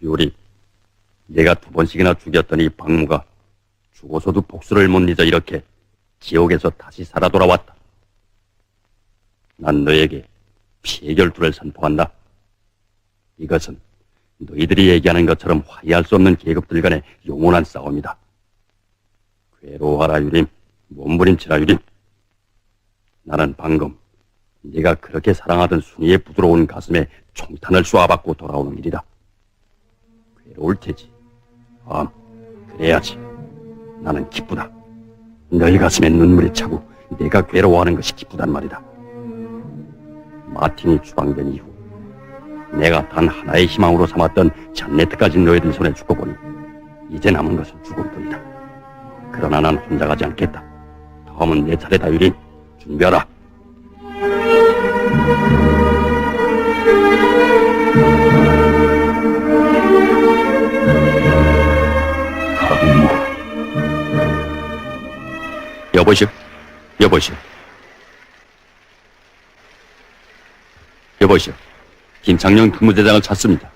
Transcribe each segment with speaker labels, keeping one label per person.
Speaker 1: 요리, 내가 2번씩이나 죽였던 이 박무가 죽어서도 복수를 못 잊어 이렇게 지옥에서 다시 살아 돌아왔다. 난 너에게 피해 결투를 선포한다. 이것은 너희들이 얘기하는 것처럼 화해할 수 없는 계급들 간의 영원한 싸움이다. 괴로워하라 유림, 몸부림치라 유림. 나는 방금 네가 그렇게 사랑하던 순이의 부드러운 가슴에 총탄을 쏘아받고 돌아오는 일이다. 괴로울 테지. 그래야지. 나는 기쁘다. 너희 가슴에 눈물이 차고 내가 괴로워하는 것이 기쁘단 말이다. 마틴이 추방된 이후 내가 단 하나의 희망으로 삼았던 잔네트까지 너희들 손에 죽고 보니 이제 남은 것은 죽음뿐이다. 그러나 난 혼자 가지 않겠다. 다음은 내 차례다. 유린, 준비하라. 박무. 여보시오. 김창룡 근무대장을 찾습니다.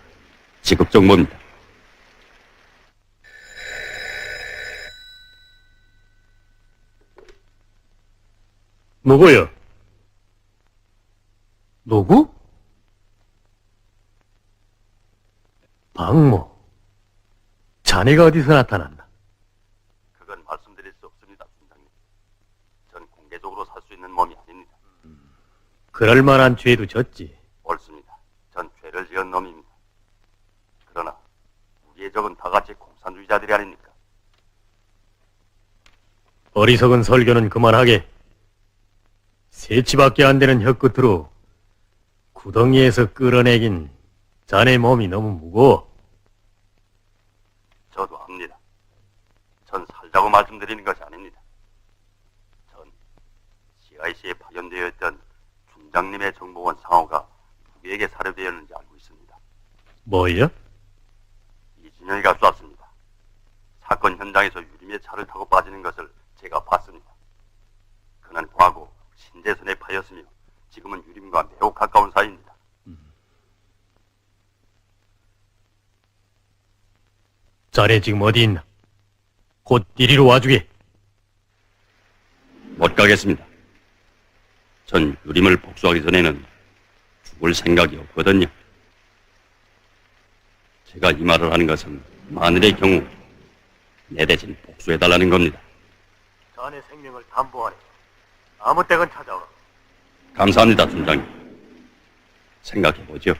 Speaker 1: 직업 정보입니다.
Speaker 2: 누구요? 누구? 박모. 자네가 어디서 나타났나?
Speaker 1: 그건 말씀드릴 수 없습니다, 팀장님. 전 공개적으로 살 수 있는 몸이 아닙니다.
Speaker 2: 그럴 만한 죄도 졌지.
Speaker 1: 옳습니다. 전 죄를 지은 놈입니다. 그러나 우리의 적은 다 같이 공산주의자들이 아닙니까?
Speaker 2: 어리석은 설교는 그만하게. 세치밖에 안 되는 혀끝으로 구덩이에서 끌어내긴 자네 몸이 너무 무거워.
Speaker 1: 저도 압니다. 전 살자고 말씀드리는 것이 아닙니다. 전 CIC에 파견되어 있던 중장님의 정보원 상호가 누구에게 살해되었는지 알고 있습니다.
Speaker 2: 뭐요?
Speaker 1: 이진영이가 쐈습니다. 사건 현장에서 유림의 차를 타고 빠지는 것을 제가 봤습니다. 그는 과거 신재선에 파였으며 지금은 유림과 매우 가까운 사이입니다.
Speaker 2: 자네 지금 어디 있나? 곧 이리로 와주게.
Speaker 1: 못 가겠습니다. 전 유림을 복수하기 전에는 죽을 생각이 없거든요. 제가 이 말을 하는 것은 만일의 경우 내 대신 복수해달라는 겁니다.
Speaker 2: 자네 생명을 담보하네. 아무 때건 찾아오라.
Speaker 1: 감사합니다, 팀장님. 생각해보죠.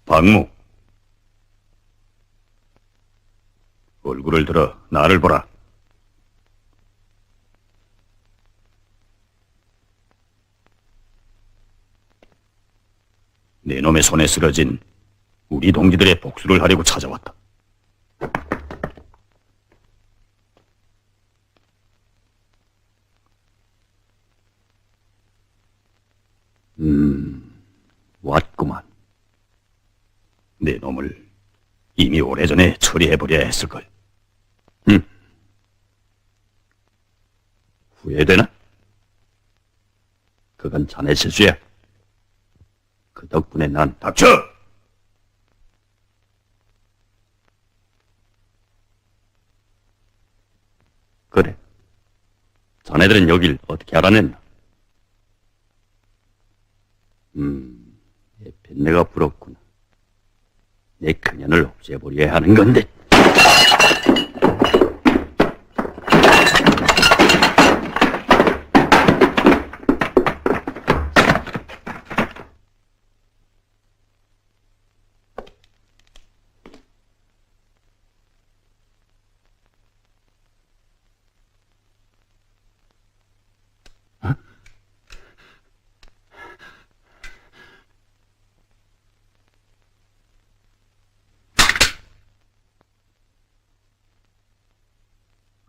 Speaker 1: 박무, 얼굴을 들어 나를 보라. 네 놈의 손에 쓰러진 우리 동지들의 복수를 하려고 찾아왔다. 왔구만. 내 놈을 이미 오래전에 처리해버려야 했을걸. 후회되나? 그건 자네 실수야. 그 덕분에 난 닥쳐! 그래. 자네들은 여길 어떻게 알아냈나? 내가 부럽구나. 내 그년을 없애버려야 하는 건데.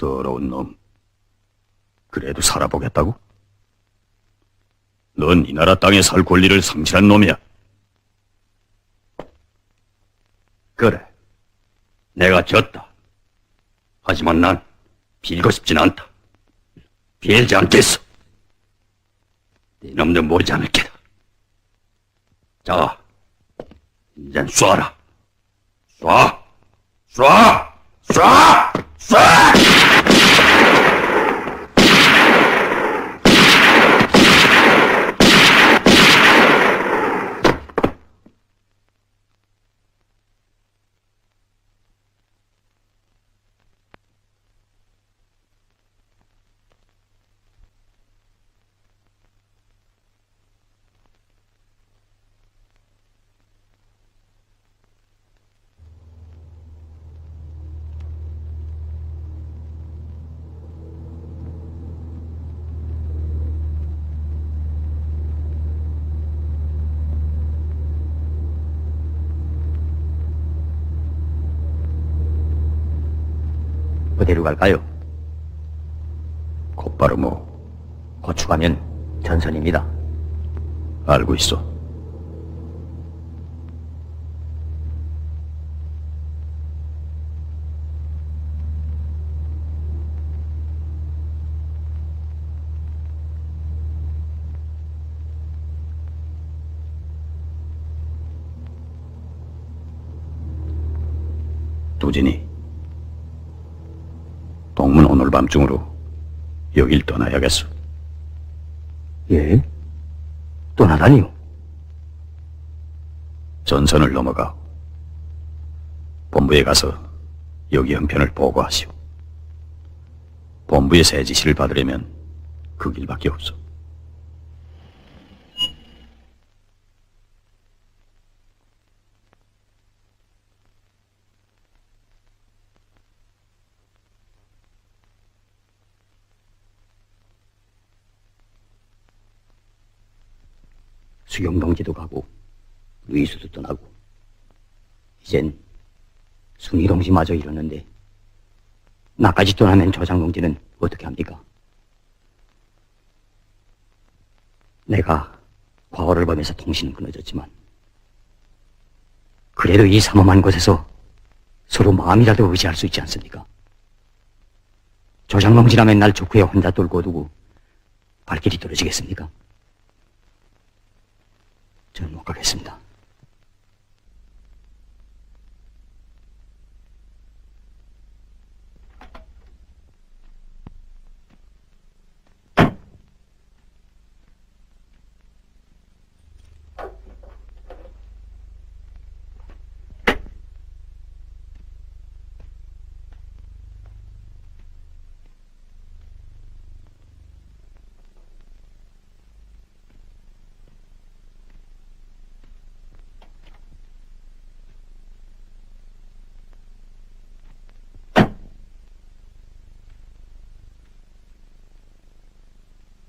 Speaker 3: 더러운 놈. 그래도 살아보겠다고? 넌 이 나라 땅에 살 권리를 상실한 놈이야.
Speaker 1: 그래, 내가 졌다. 하지만 난 빌고 싶진 않다. 빌지 않겠어. 네 놈도 모르지 않을 게다. 자, 이젠 쏴라. 쏴! 쏴! 쏴! 쏴!
Speaker 4: 어디로 갈까요?
Speaker 3: 곧바로
Speaker 4: 고추 가면 전선입니다.
Speaker 3: 알고 있어. 두진이, 동문 오늘 밤중으로 여길 떠나야겠어.
Speaker 4: 예? 떠나다니요?
Speaker 3: 전선을 넘어가 본부에 가서 여기 형편을 보고하시오. 본부의 새 지시를 받으려면 그 길밖에 없어.
Speaker 4: 수경동지도 가고 루이스도 떠나고 이젠 순이동지마저 이러는데 나까지 떠나면 조장동지는 어떻게 합니까? 내가 과오를 범해서 통신은 끊어졌지만 그래도 이 삼엄한 곳에서 서로 마음이라도 의지할 수 있지 않습니까? 조장동지라면 날 좋고에 혼자 돌고 두고 발길이 떨어지겠습니까? 저는 못 가겠습니다.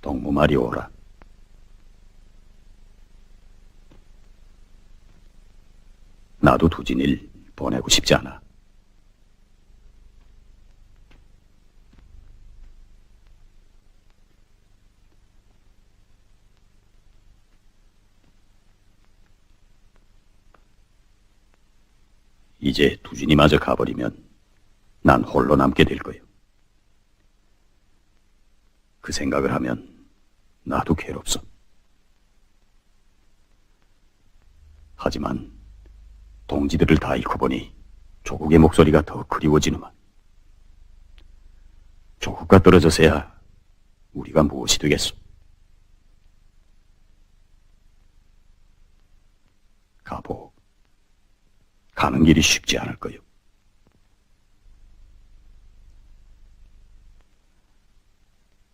Speaker 3: 동무 말이 오라. 나도 두진이를 보내고 싶지 않아. 이제 두진이 마저 가버리면 난 홀로 남게 될 거요. 그 생각을 하면 나도 괴롭소. 하지만 동지들을 다 잃고 보니 조국의 목소리가 더 그리워지는만. 조국과 떨어져서야 우리가 무엇이 되겠소? 가보, 가는 길이 쉽지 않을 거요.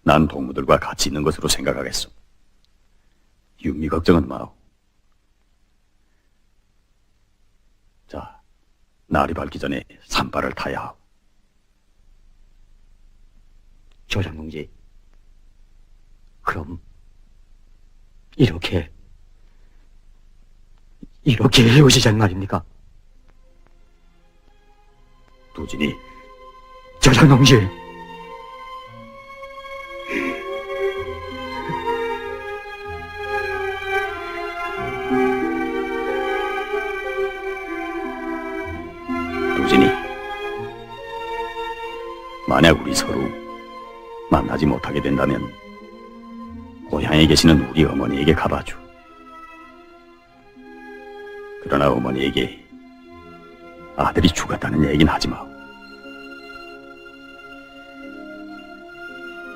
Speaker 3: 난 동무들과 같이 있는 것으로 생각하겠소. 윤미 걱정은 마오. 자, 날이 밝기 전에 산발을 타야 하오.
Speaker 4: 조장동지, 그럼 이렇게 헤어지자는 말입니까?
Speaker 3: 두진이,
Speaker 4: 조장동지,
Speaker 3: 만약 우리 서로 만나지 못하게 된다면 고향에 계시는 우리 어머니에게 가봐줘. 그러나 어머니에게 아들이 죽었다는 얘기는 하지 마.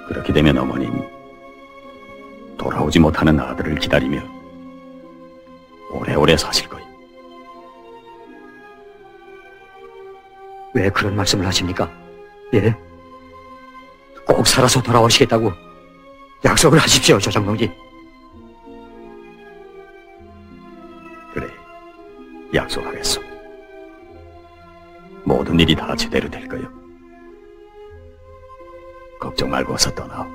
Speaker 3: 그렇게 되면 어머님 돌아오지 못하는 아들을 기다리며 오래오래 사실 거예요.
Speaker 4: 왜 그런 말씀을 하십니까? 예? 꼭 살아서 돌아오시겠다고 약속을 하십시오, 조장동지.
Speaker 3: 그래, 약속하겠어. 모든 일이 다 제대로 될 거요. 걱정 말고 어서 떠나오.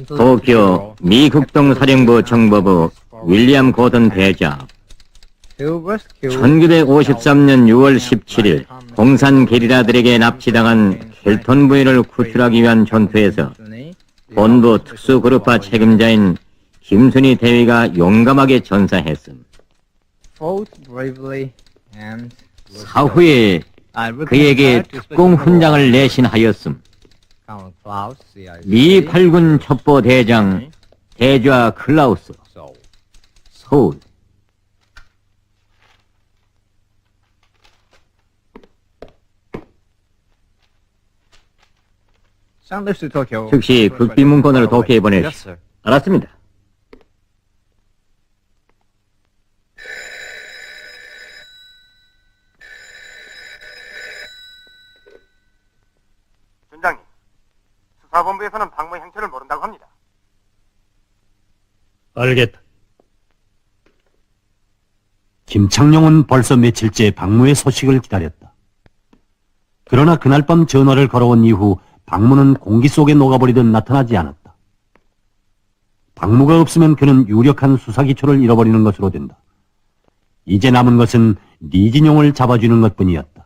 Speaker 5: 도쿄 미국동 사령부 정보부 윌리엄 고든 대장 1953년 6월 17일 공산 게리라들에게 납치당한 켈톤 부인을 구출하기 위한 전투에서 본부 특수그룹파 책임자인 김순희 대위가 용감하게 전사했음. 사후에 그에게 특공 훈장을 내신하였음. 미 8군 첩보 대장 대좌 클라우스, 서울. 즉시 극비 문건을 도쿄에 보내시오. 알았습니다.
Speaker 6: 준장님, 수사본부에서는 박모 행처를 모른다고 합니다.
Speaker 2: 알겠다.
Speaker 7: 김창룡은 벌써 며칠째 박무의 소식을 기다렸다. 그러나 그날 밤 전화를 걸어온 이후 박무는 공기 속에 녹아버리듯 나타나지 않았다. 박무가 없으면 그는 유력한 수사기초를 잃어버리는 것으로 된다. 이제 남은 것은 리진용을 잡아주는 것뿐이었다.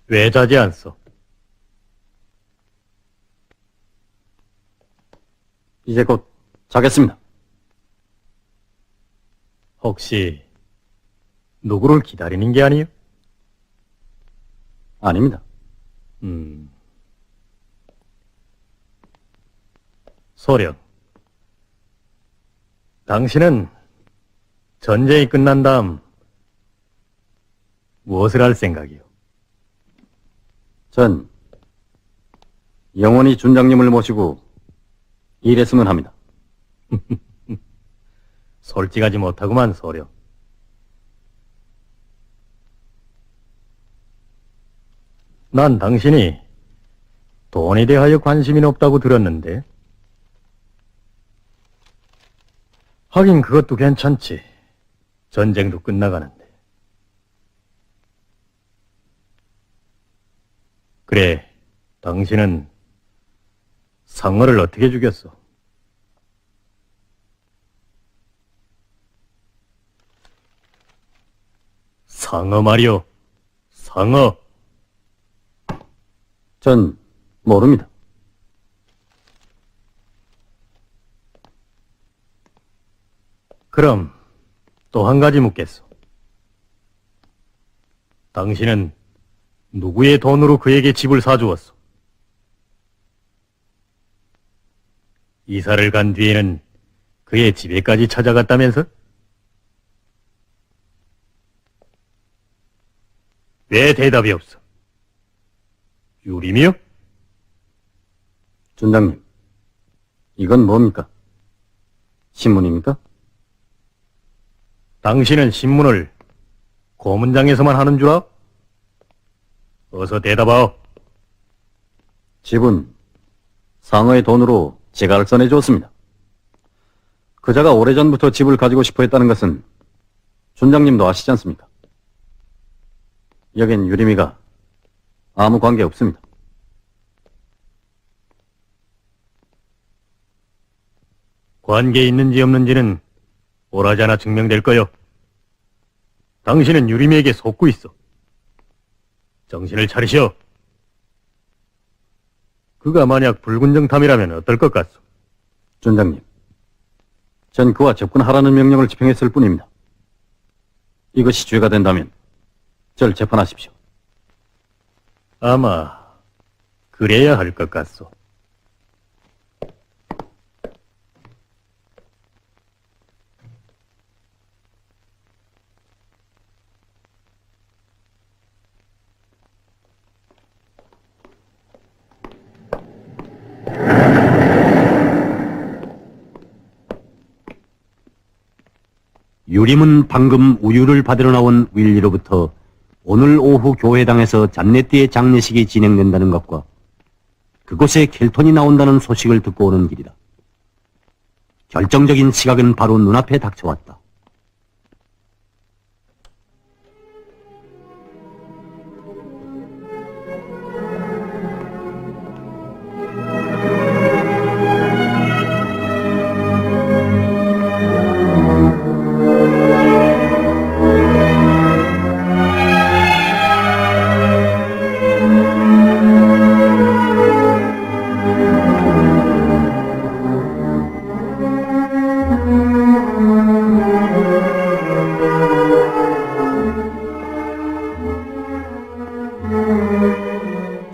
Speaker 2: 왜 자지 않소?
Speaker 3: 이제 곧 자겠습니다.
Speaker 2: 혹시 누구를 기다리는 게 아니요?
Speaker 3: 아닙니다.
Speaker 2: 소령, 당신은 전쟁이 끝난 다음 무엇을 할 생각이요?
Speaker 3: 전 영원히 준장님을 모시고 일했으면 합니다.
Speaker 2: 솔직하지 못하구만, 소령. 난 당신이 돈에 대하여 관심이 높다고 들었는데. 하긴 그것도 괜찮지. 전쟁도 끝나가는데. 그래, 당신은 상어를 어떻게 죽였어? 상어 말이오. 상어.
Speaker 7: 전 모릅니다.
Speaker 2: 그럼 또 한 가지 묻겠소. 당신은 누구의 돈으로 그에게 집을 사주었소? 이사를 간 뒤에는 그의 집에까지 찾아갔다면서? 왜 대답이 없어? 유림이요?
Speaker 7: 준장님, 이건 뭡니까? 신문입니까?
Speaker 2: 당신은 신문을 고문장에서만 하는 줄 알아? 어서 대답하오.
Speaker 7: 집은 상어의 돈으로 제가 써내주었습니다. 그자가 오래전부터 집을 가지고 싶어 했다는 것은 준장님도 아시지 않습니까? 여긴 유림이가 아무 관계 없습니다.
Speaker 2: 관계 있는지 없는지는 오라자나 증명될 거요. 당신은 유림이에게 속고 있어. 정신을 차리시오. 그가 만약 불군정탐이라면 어떨 것 같소?
Speaker 7: 준장님, 전 그와 접근하라는 명령을 집행했을 뿐입니다. 이것이 죄가 된다면 절 재판하십시오.
Speaker 2: 아마 그래야 할 것 같소.
Speaker 7: 유림은 방금 우유를 받으러 나온 윌리로부터 오늘 오후 교회당에서 잔네띠의 장례식이 진행된다는 것과 그곳에 켈톤이 나온다는 소식을 듣고 오는 길이다. 결정적인 시각은 바로 눈앞에 닥쳐왔다.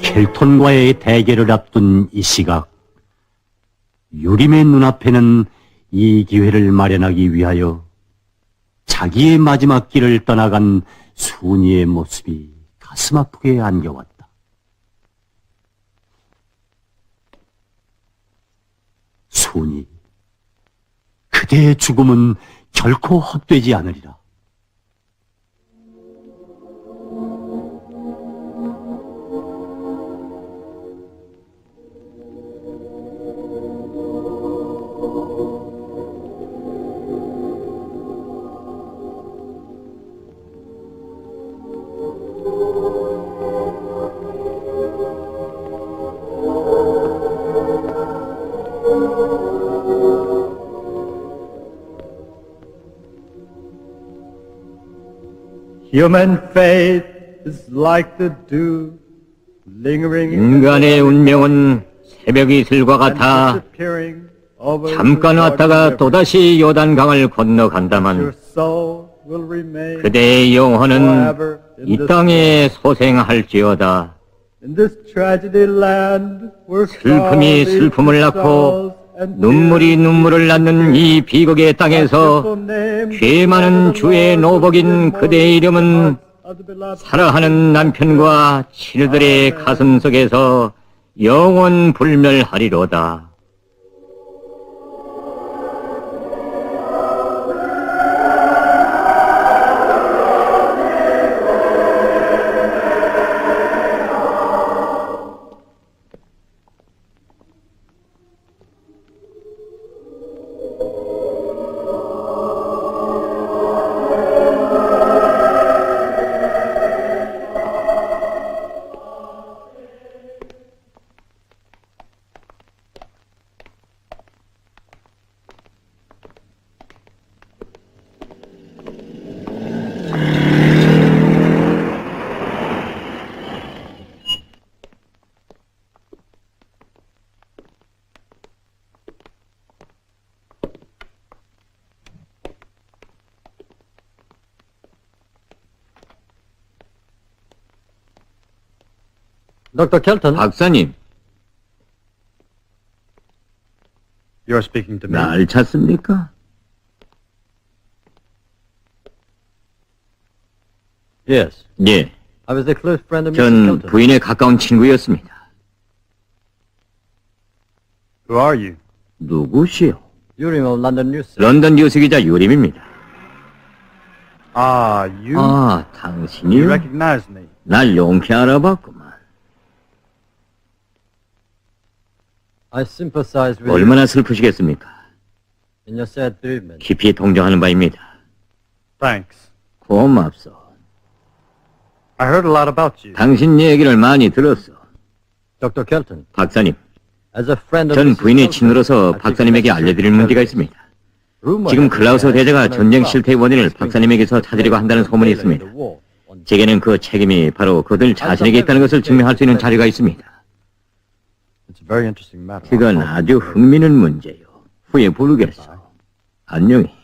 Speaker 7: 켈톤과의 대결을 앞둔 이 시각, 유림의 눈앞에는 이 기회를 마련하기 위하여 자기의 마지막 길을 떠나간 순이의 모습이 가슴 아프게 안겨왔다. 순이, 그대의 죽음은 결코 헛되지 않으리라.
Speaker 2: Human fate is like the dew lingering
Speaker 5: 인간의 운명은 새벽 이슬과 같아 잠깐 왔다가 또다시 요단강을 건너간다만 그대의 영혼은 이 땅에 소생할지어다. 슬픔이 슬픔을 낳고 눈물이 눈물을 낳는 이 비극의 땅에서 죄 많은 주의 노복인 그대의 이름은 사랑하는 남편과 치르들의 가슴 속에서 영원 불멸하리로다.
Speaker 2: 닥터 켈턴.
Speaker 5: 박사님,
Speaker 3: You're speaking to me.
Speaker 5: 날 찾습니까?
Speaker 2: Yes.
Speaker 5: 예,
Speaker 2: I was a close friend of Mrs.
Speaker 5: 전
Speaker 2: Kelton.
Speaker 5: 부인의 가까운 친구였습니다.
Speaker 3: Who are you?
Speaker 5: 누구시오?
Speaker 2: 유림 of London News.
Speaker 5: 런던 뉴스 기자 유림입니다.
Speaker 3: Ah, you?
Speaker 5: 아,
Speaker 3: You
Speaker 5: 당신이요?
Speaker 3: recognize me.
Speaker 5: 날 용케 알아봤구만.
Speaker 2: I sympathize with
Speaker 5: 얼마나 슬프시겠습니까?
Speaker 2: you in your sad bereavement.
Speaker 5: 깊이 동정하는 바입니다.
Speaker 3: Thanks.
Speaker 5: 고맙소.
Speaker 3: I heard a lot about you.
Speaker 5: 당신 얘기를 많이 들었어.
Speaker 2: Dr. Kelton,
Speaker 5: 박사님,
Speaker 2: as a friend of
Speaker 5: 전
Speaker 2: Mrs.
Speaker 5: 부인의
Speaker 2: Kelton,
Speaker 5: 친구로서
Speaker 2: I think
Speaker 5: 박사님에게
Speaker 2: it's
Speaker 5: 알려드릴
Speaker 2: necessary
Speaker 5: 문제가
Speaker 2: to
Speaker 5: 있습니다.
Speaker 2: rumor
Speaker 5: 지금
Speaker 2: has it
Speaker 5: 클라우스
Speaker 2: that
Speaker 5: 대제가
Speaker 2: President
Speaker 5: 전쟁
Speaker 2: Trump
Speaker 5: 실태의 원인을
Speaker 2: is
Speaker 5: 박사님에게서 찾으려고 한다는 소문이 있습니다.
Speaker 2: the war on
Speaker 5: 제게는 그 책임이 바로 그들 자신에게 있다는 것을 증명할 수 있는 자료가 있습니다.
Speaker 3: It's a very interesting matter.
Speaker 5: 그건 아주 흥미있는 문제요. 후에 부르겠소. 안녕히.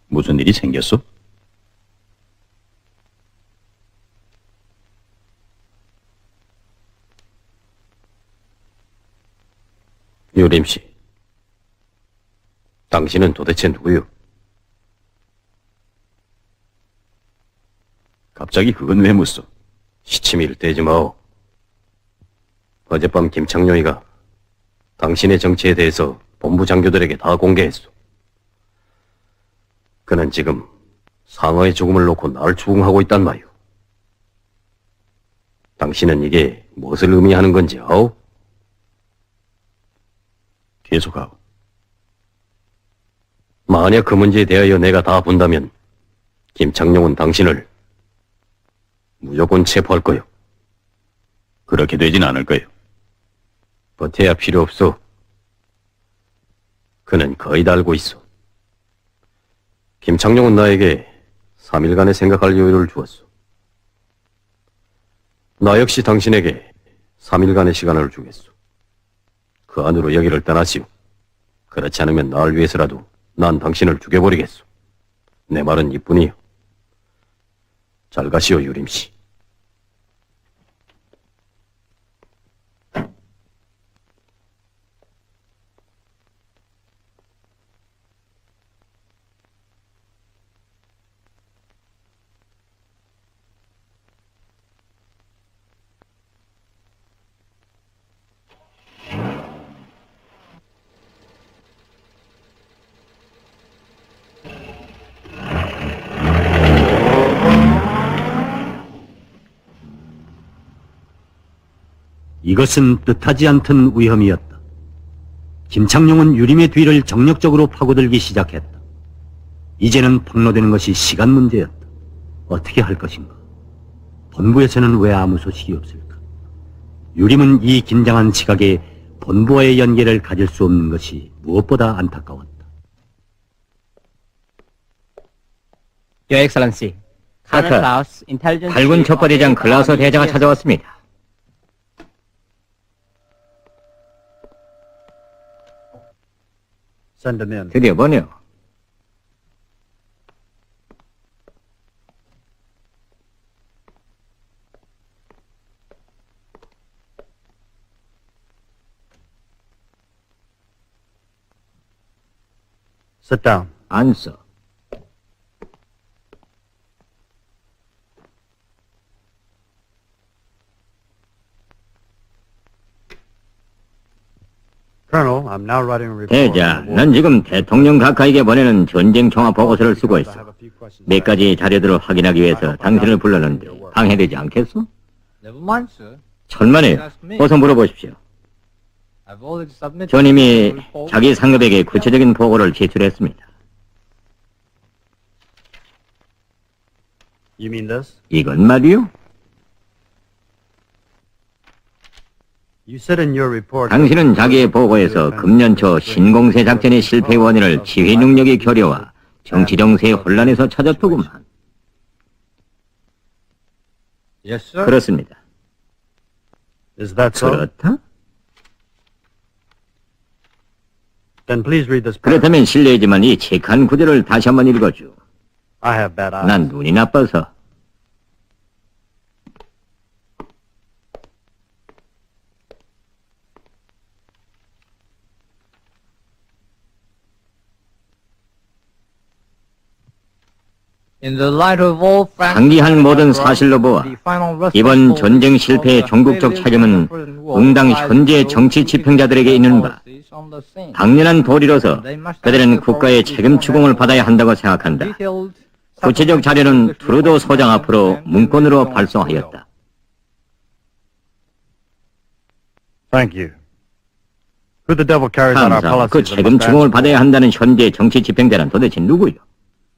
Speaker 3: 무슨 일이 생겼어?
Speaker 1: 유림 씨, 당신은 도대체 누구요?
Speaker 3: 갑자기 그건 왜 묻소?
Speaker 1: 시치미를 떼지 마오. 어젯밤 김창룡이가 당신의 정체에 대해서 본부 장교들에게 다 공개했소. 그는 지금 상어의 죽음을 놓고 나를 추궁하고 있단 말이오. 당신은 이게 무엇을 의미하는 건지 아오?
Speaker 3: 계속하오.
Speaker 1: 만약 그 문제에 대하여 내가 다 본다면 김창룡은 당신을 무조건 체포할 거요.
Speaker 3: 그렇게 되진 않을 거예요.
Speaker 1: 버텨야 필요 없어. 그는 거의 다 알고 있어. 김창룡은 나에게 3일간의 생각할 여유를 주었어. 나 역시 당신에게 3일간의 시간을 주겠소. 그 안으로 여기를 떠나시오. 그렇지 않으면 날 위해서라도 난 당신을 죽여버리겠소. 내 말은 이뿐이요. 잘 가시오, 유림씨.
Speaker 7: 이것은 뜻하지 않던 위험이었다. 김창룡은 유림의 뒤를 정력적으로 파고들기 시작했다. 이제는 폭로되는 것이 시간 문제였다. 어떻게 할 것인가? 본부에서는 왜 아무 소식이 없을까? 유림은 이 긴장한 시각에 본부와의 연계를 가질 수 없는 것이 무엇보다 안타까웠다.
Speaker 8: Your Excellency,
Speaker 5: 카터, 발군 첩보대장 클라우스 대자가 찾아왔습니다.
Speaker 3: Send him in.
Speaker 5: 드디어 보네요.
Speaker 3: Sit down.
Speaker 5: 앉소.
Speaker 3: Colonel, I'm now writing a report.
Speaker 5: 대자, 난 지금 대통령 가까이게 보내는 전쟁 종합 보고서를 쓰고 있어. 몇 가지 자료들을 확인하기 위해서 당신을 불렀는데 방해되지 않겠어?
Speaker 8: Never mind, sir.
Speaker 5: 천만에요. 어서 물어보십시오.
Speaker 8: I've already submitted.
Speaker 5: 전 이미 자기 상급에게 구체적인 보고를 제출했습니다.
Speaker 7: You mean this?
Speaker 5: 이건 말이요.
Speaker 7: You said in your report.
Speaker 5: 당신은 자기의 보고에서 금년 초 신공세 작전의 실패 원인을 지휘 능력의 결여와 정치 정세의 혼란에서 찾았더구만.
Speaker 8: Yes, sir.
Speaker 5: 그렇습니다.
Speaker 7: Is that so?
Speaker 5: 그렇다?
Speaker 7: Then please read this.
Speaker 5: 그렇다면 실례지만 이 책한 구절을 다시 한번 읽어줘.
Speaker 7: I have bad eyes.
Speaker 5: 난 눈이 나빠서.
Speaker 8: In the light of all facts,
Speaker 5: 상기한 모든 사실로 보아
Speaker 8: the final
Speaker 5: 이번 전쟁 실패의 전국적 책임은 응당 현재 정치 집행자들에게 있는 바 당연한 도리로서 그들은 국가의 책임 추궁을 받아야 한다고 생각한다. 구체적 자료는 트루도 소장 앞으로 문건으로 발송하였다.
Speaker 6: Thank you. Who the devil carries out our
Speaker 5: 감사. 그
Speaker 6: policies?
Speaker 5: 책임 추궁을 받아야 한다는 현재 정치 집행자는 도대체 누구요?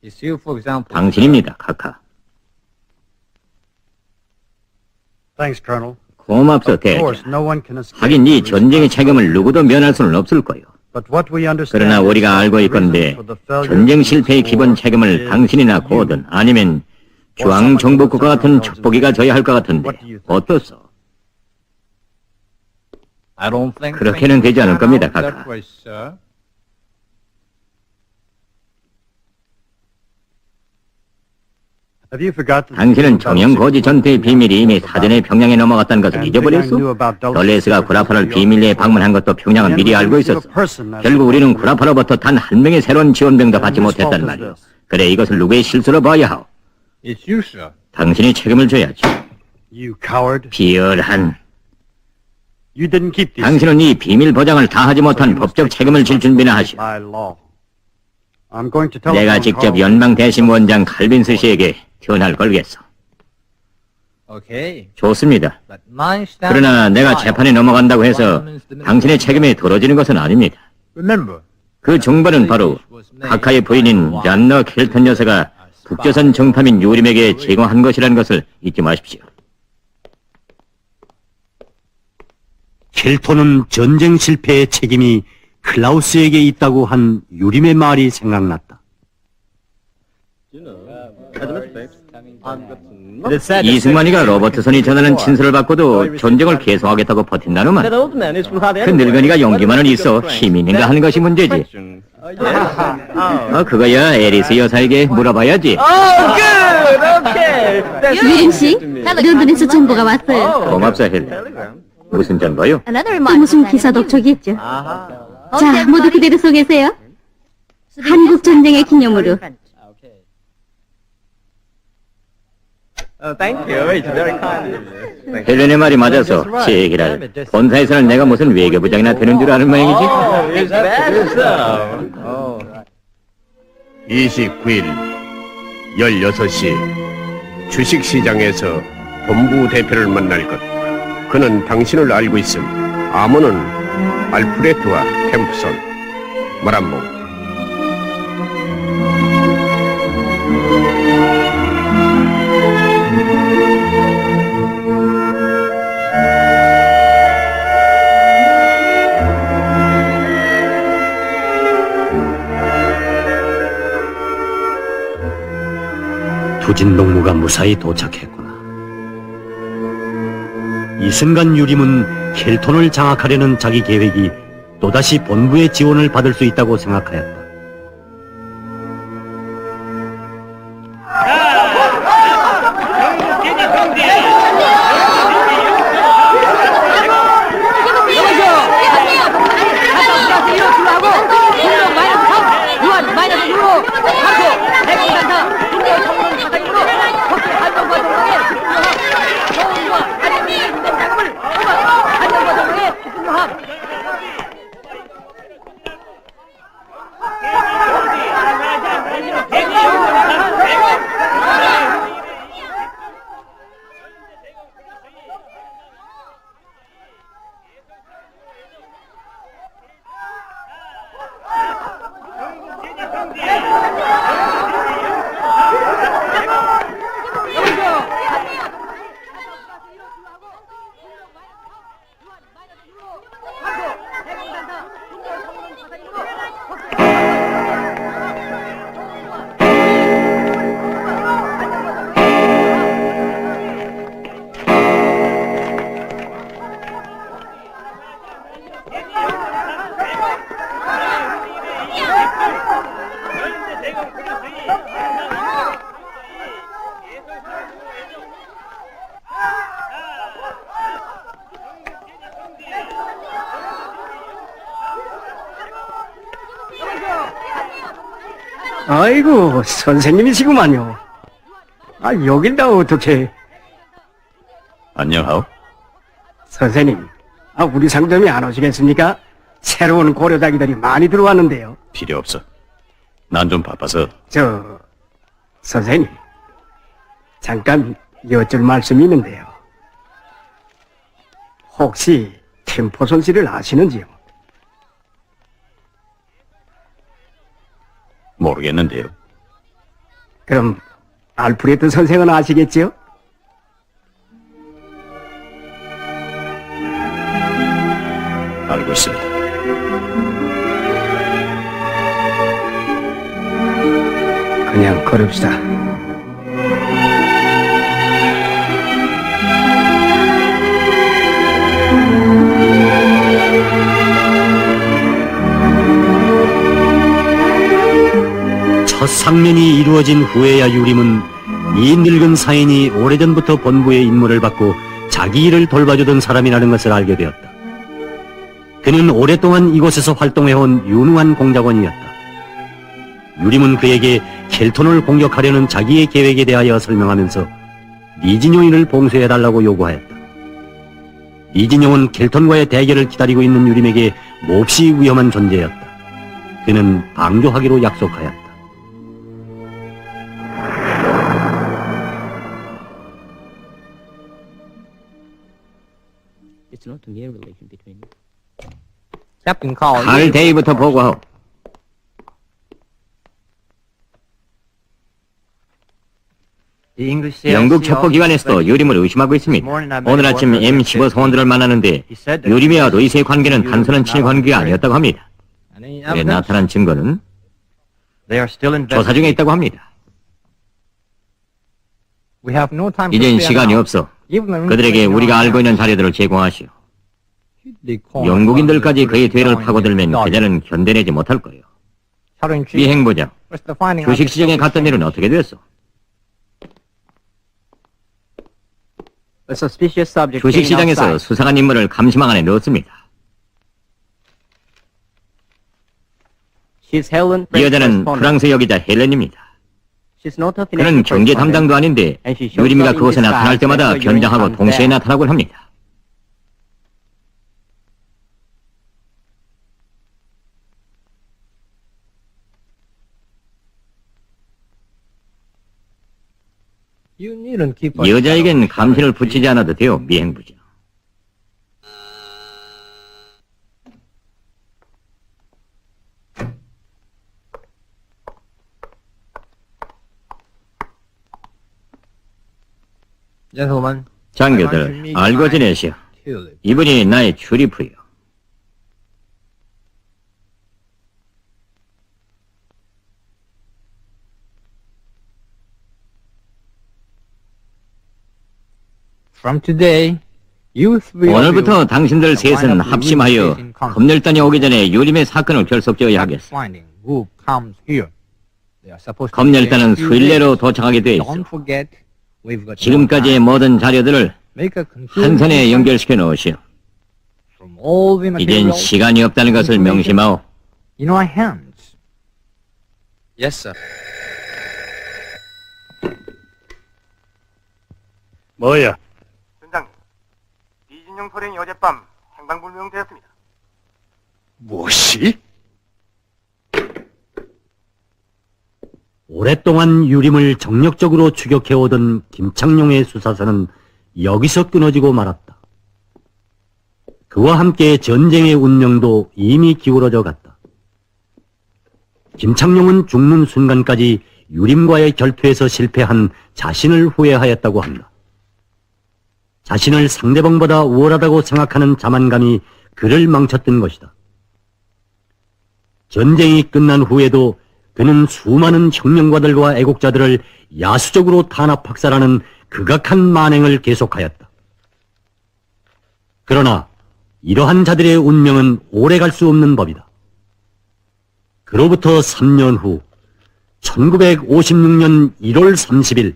Speaker 8: It's you, for example.
Speaker 5: 당신입니다, 카카.
Speaker 6: Thanks, Colonel.
Speaker 5: 고맙소,
Speaker 6: Of
Speaker 5: 대장.
Speaker 6: course, no one can escape.
Speaker 5: 하긴 이 전쟁의 책임을 누구도 면할 수는 없을 거요.
Speaker 6: But what we understand
Speaker 5: 그러나
Speaker 6: is
Speaker 5: 우리가
Speaker 6: that
Speaker 5: 알고
Speaker 6: the
Speaker 5: 있건데
Speaker 6: reason for the failure
Speaker 5: 전쟁
Speaker 6: of
Speaker 5: 실패의
Speaker 6: this
Speaker 5: 기본
Speaker 6: war
Speaker 5: 책임을
Speaker 6: is
Speaker 5: 당신이나
Speaker 6: you.
Speaker 5: 고든 아니면 중앙정보국과 같은 첩보기가 져야 할 것 같은데 어떻소?
Speaker 8: I don't think
Speaker 5: 그렇게는 되지 않을 겁니다,
Speaker 8: that
Speaker 5: 카카.
Speaker 8: way, sir.
Speaker 6: Have you forgotten
Speaker 5: 당신은 정형고지 전투의 비밀이 이미 사전에 평양에 넘어갔다는 것을 잊어버렸소? 돌레스가 구라파를 비밀리에 방문한 것도 평양은 미리 알고 있었어. 결국 우리는 구라파로부터 단 한 명의 새로운 지원병도 받지 못했단 말이오. 그래, 이것을 누구의 실수로 봐야 하오?
Speaker 8: It's you, sir.
Speaker 5: 당신이 책임을 져야지.
Speaker 6: You coward.
Speaker 5: 비열한.
Speaker 6: You didn't keep these
Speaker 5: 당신은 이 비밀 보장을 다 하지 못한 법적 책임을 질 준비나 하시오.
Speaker 6: by law. I'm going to tell
Speaker 5: 내가 직접 연방 대신 원장 칼빈스 씨에게 전화를 걸겠어.
Speaker 8: Okay.
Speaker 5: 좋습니다.
Speaker 8: But my stand
Speaker 5: 그러나 내가 재판에 넘어간다고 해서 당신의 책임이 덜어지는 것은 아닙니다.
Speaker 8: Remember,
Speaker 5: 그 정보는 바로 카카의 부인인 잔너 켈턴 여사가 북조선 정탐인 요림에게 제공한 것이라는 것을 잊지 마십시오.
Speaker 7: 켈톤은 전쟁 실패의 책임이 클라우스에게 있다고 한 유림의 말이 생각났다.
Speaker 5: 이승만이가 로버트선이 전하는 친서를 받고도 전쟁을 계속하겠다고 버틴다는만 그 늙은이가 용기만은 있어 힘이 있는가 하는 것이 문제지. 그거야 에리스 여사에게 물어봐야지.
Speaker 9: 유림 씨, 런던에서 정보가 왔어요.
Speaker 5: 고맙소 헬레. 무슨 정보요?
Speaker 9: 또 무슨 기사 독촉이겠죠. 자, 모두 그대로 서 계세요. 한국 전쟁의 기념으로.
Speaker 5: 헬렌의 말이 맞아서 제기라 본사에서는 내가 무슨 외교부장이나 되는 줄 아는 모양이지.
Speaker 10: 29일 16시 주식시장에서 본부 대표를 만날 것. 그는 당신을 알고 있음. 아무는 알프레트와 캠프선. 말한몽.
Speaker 7: 투진 동무가 무사히 도착했구나. 이 순간 유림은 켈톤을 장악하려는 자기 계획이 또다시 본부의 지원을 받을 수 있다고 생각하였다.
Speaker 11: 아이고, 선생님이시구만요. 아, 여길 다 어떻게.
Speaker 3: 안녕하오.
Speaker 11: 선생님, 우리 상점에 안 오시겠습니까? 새로운 고려닭이들이 많이 들어왔는데요.
Speaker 3: 필요 없어. 난 좀 바빠서.
Speaker 11: 선생님, 잠깐 여쭐 말씀이 있는데요. 혹시 템포선 씨를 아시는지요?
Speaker 3: 모르겠는데요.
Speaker 11: 그럼 알프레드 선생은 아시겠지요?
Speaker 3: 알고 있습니다.
Speaker 11: 그냥 걸읍시다.
Speaker 7: 첫 상면이 이루어진 후에야 유림은 이 늙은 사인이 오래전부터 본부의 임무를 받고 자기 일을 돌봐주던 사람이라는 것을 알게 되었다. 그는 오랫동안 이곳에서 활동해온 유능한 공작원이었다. 유림은 그에게 켈톤을 공격하려는 자기의 계획에 대하여 설명하면서 리진용인을 봉쇄해달라고 요구하였다. 리진용은 켈톤과의 대결을 기다리고 있는 유림에게 몹시 위험한 존재였다. 그는 방조하기로 약속하였다.
Speaker 5: 칼 대위부터 보고하오. 영국 첩보기관에서도 유림을 의심하고 있습니다. 오늘 아침 M15 성원들을 만나는데 유림이와 로이스의 관계는 단순한 친일 관계가 아니었다고 합니다. 그에 나타난 증거는 조사 중에 있다고 합니다. 이젠 시간이 없어. 그들에게 우리가 알고 있는 자료들을 제공하시오. 영국인들까지 그의 뒤를 파고들면 그자는 견뎌내지 못할 거예요. 미행부장, 주식시장에 갔던 일은 어떻게 됐어? 주식시장에서 수상한 인물을 감시망 안에 넣었습니다. 이 여자는 프랑스 여기자 헬렌입니다. 그는 경제 담당도 아닌데 유림이가 그곳에 나타날 때마다 변장하고 동시에 나타나곤 합니다. 여자에겐 감시를 붙이지 않아도 돼요, 미행부장. 장교들, 알고 지내시오. 이분이 나의 추리프요. 오늘부터 당신들 셋은 합심하여 검열단이 오기 전에 유림의 사건을 결속지어야 하겠어. 검열단은 수일 내로 도착하게 돼 있어. 지금까지의 모든 자료들을 한 선에 연결시켜 놓으시오. 이젠 시간이 없다는 것을 명심하오.
Speaker 2: 뭐야?
Speaker 12: 선장님, 이진용 소령이 어젯밤 행방불명되었습니다.
Speaker 2: 무엇이?
Speaker 7: 오랫동안 유림을 정력적으로 추격해오던 김창룡의 수사선은 여기서 끊어지고 말았다. 그와 함께 전쟁의 운명도 이미 기울어져 갔다. 김창룡은 죽는 순간까지 유림과의 결투에서 실패한 자신을 후회하였다고 한다. 자신을 상대방보다 우월하다고 생각하는 자만감이 그를 망쳤던 것이다. 전쟁이 끝난 후에도 그는 수많은 혁명가들과 애국자들을 야수적으로 탄압 학살하는 극악한 만행을 계속하였다. 그러나 이러한 자들의 운명은 오래갈 수 없는 법이다. 그로부터 3년 후 1956년 1월 30일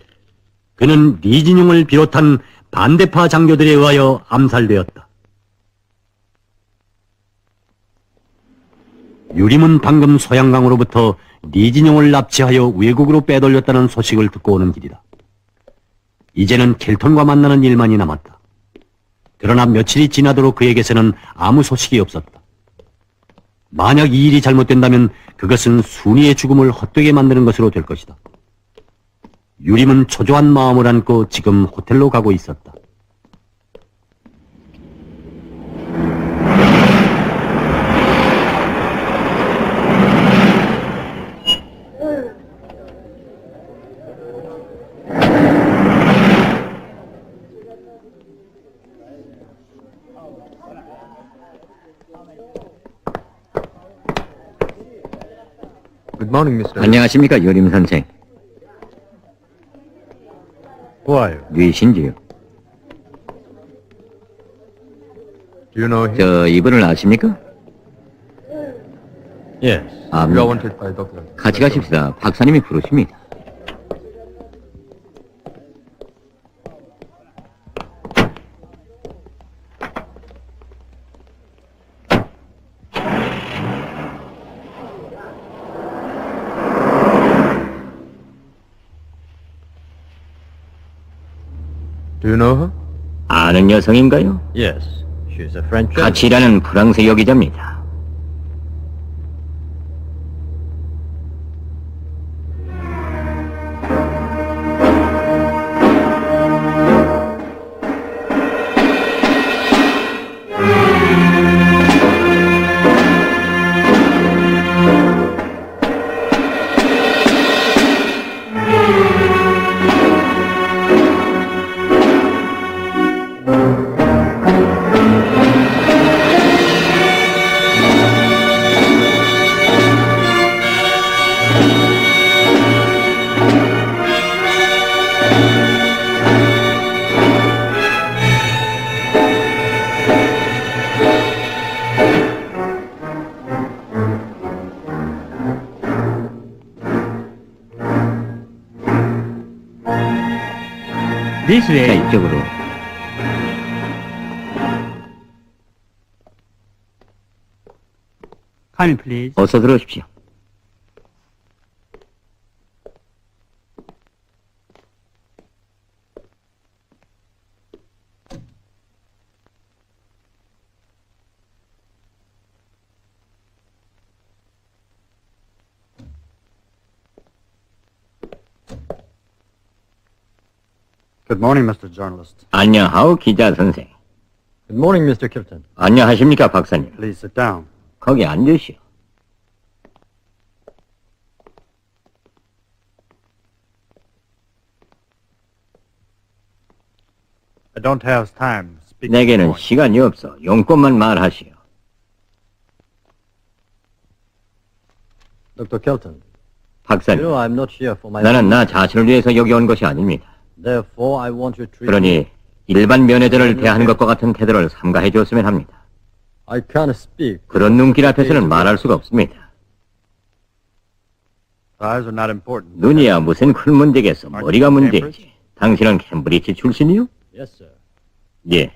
Speaker 7: 그는 리진용을 비롯한 반대파 장교들에 의하여 암살되었다. 유림은 방금 소양강으로부터 리진용을 납치하여 외국으로 빼돌렸다는 소식을 듣고 오는 길이다. 이제는 켈턴과 만나는 일만이 남았다. 그러나 며칠이 지나도록 그에게서는 아무 소식이 없었다. 만약 이 일이 잘못된다면 그것은 순이의 죽음을 헛되게 만드는 것으로 될 것이다. 유림은 초조한 마음을 안고 지금 호텔로 가고 있었다.
Speaker 5: 안녕하십니까, 유림 선생.
Speaker 2: 좋아요.
Speaker 5: 누이신지요?
Speaker 2: Do you know him?
Speaker 5: 저 이분을 아십니까?
Speaker 2: Yes.
Speaker 5: 아,
Speaker 2: You are wanted by Dr.
Speaker 5: 같이 가십시다. 박사님이 부르십니다.
Speaker 2: Do you know her?
Speaker 5: 아는 여성인가요?
Speaker 2: Yes. She is a French.
Speaker 5: 같이 일하는 프랑스 여기자입니다. 자, 이쪽으로. 어서 들어오십시오.
Speaker 6: Good morning, Mr. Journalist.
Speaker 5: 안녕하오, 기자 선생.
Speaker 2: Good morning, Mr. Kilton.
Speaker 5: 안녕하십니까, 박사님.
Speaker 6: Please sit down.
Speaker 5: 거기 앉으시오.
Speaker 6: I don't have time. Speak
Speaker 5: 내게는
Speaker 6: point.
Speaker 5: 시간이 없어. 용건만 말하시오.
Speaker 2: Dr. Kilton. You
Speaker 5: 박사님,
Speaker 2: know I'm not here for my.
Speaker 5: 나는 나 자신을 위해서 여기 온 것이 아닙니다.
Speaker 2: Therefore, I want you to treat.
Speaker 5: 그러니 일반 면회자를 대하는 것과 같은 태도를 삼가해 주었으면 합니다.
Speaker 2: I can't speak.
Speaker 5: 그런 눈길 앞에서는 말할 수가 없습니다.
Speaker 6: Eyes are not important.
Speaker 5: 눈이야 무슨 큰 문제겠어. 머리가 문제지. 당신은 캠브리지 출신이요?
Speaker 2: Yes, sir.
Speaker 5: 예.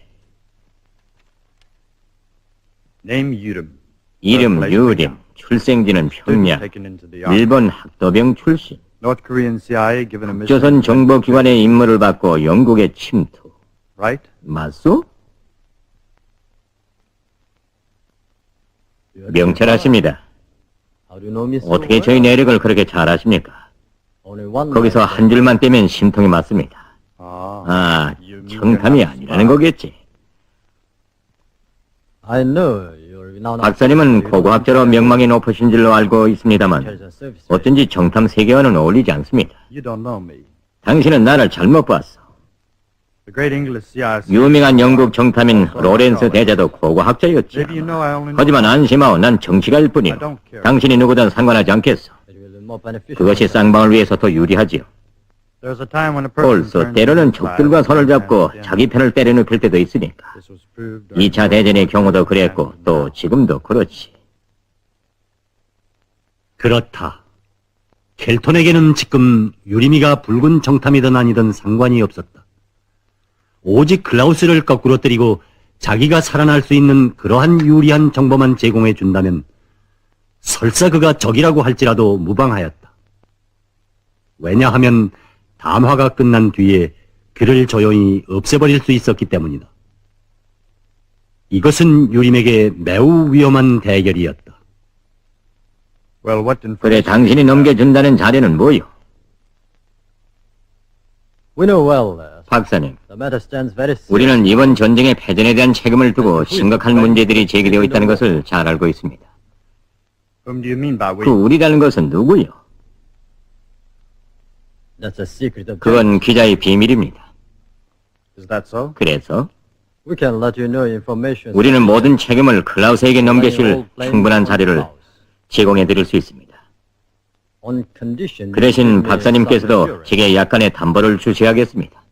Speaker 6: Name Urim.
Speaker 5: 이름 유림, 출생지는 평양,
Speaker 6: Taken into the army.
Speaker 5: 일본 학도병 출신,
Speaker 6: North Korean CIA given a mission.
Speaker 5: 조선 정보기관의 임무를 받고 영국에 침투.
Speaker 6: Right?
Speaker 5: 맞소? 명찰하십니다.
Speaker 2: How do you know me so
Speaker 5: 어떻게
Speaker 2: well?
Speaker 5: 저희 내력을 그렇게 잘 아십니까?
Speaker 2: Only one.
Speaker 5: 거기서
Speaker 2: line.
Speaker 5: 한 줄만 떼면 심통이 맞습니다. 아, 청탐이 아니라는 거겠지.
Speaker 2: I know you're renowned.
Speaker 5: 박사님은 고고학자로 명망이 높으신 줄로 알고 있습니다만 어쩐지 정탐 세계와는 어울리지 않습니다.
Speaker 6: You don't know me.
Speaker 5: 당신은 나를 잘못 봤어.
Speaker 6: The great English CIA.
Speaker 5: 유명한 영국 정탐인 로렌스 대자도 고고학자였지.
Speaker 6: Maybe you know I only know.
Speaker 5: 하지만 안심하오, 난 정치가일 뿐이오. 당신이 누구든 상관하지 않겠어.
Speaker 2: It will be more beneficial.
Speaker 5: 그것이 쌍방을 위해서 더 유리하지요.
Speaker 6: There's a time when a person
Speaker 5: 홀수
Speaker 6: turns
Speaker 5: 때로는
Speaker 6: to the
Speaker 5: 적들과 손을
Speaker 6: side
Speaker 5: 잡고
Speaker 6: and
Speaker 5: 자기 편을 때려눕힐 때도 있으니까.
Speaker 6: This was proved during
Speaker 5: 2차 대전의 경우도 그랬고 또 지금도 그렇지.
Speaker 7: 그렇다. 켈톤에게는 지금 유리미가 붉은 정탐이든 아니든 상관이 없었다. 오직 클라우스를 거꾸로 때리고 자기가 살아날 수 있는 그러한 유리한 정보만 제공해 준다면 설사 그가 적이라고 할지라도 무방하였다. 왜냐하면 담화가 끝난 뒤에 그를 조용히 없애버릴 수 있었기 때문이다. 이것은 유림에게 매우 위험한 대결이었다.
Speaker 5: 그래, 당신이 넘겨준다는 자료는 뭐요? 박사님, 우리는 이번 전쟁의 패전에 대한 책임을 두고 심각한 문제들이 제기되어 있다는 것을 잘 알고 있습니다. 그 우리라는 것은 누구요? 그건 기자의 비밀입니다. 그래서 우리는 모든 책임을 클라우스에게 넘기실 충분한 자료를 제공해 드릴 수 있습니다. 그 대신 박사님께서도 제게 약간의 담보를 주셔야겠습니다.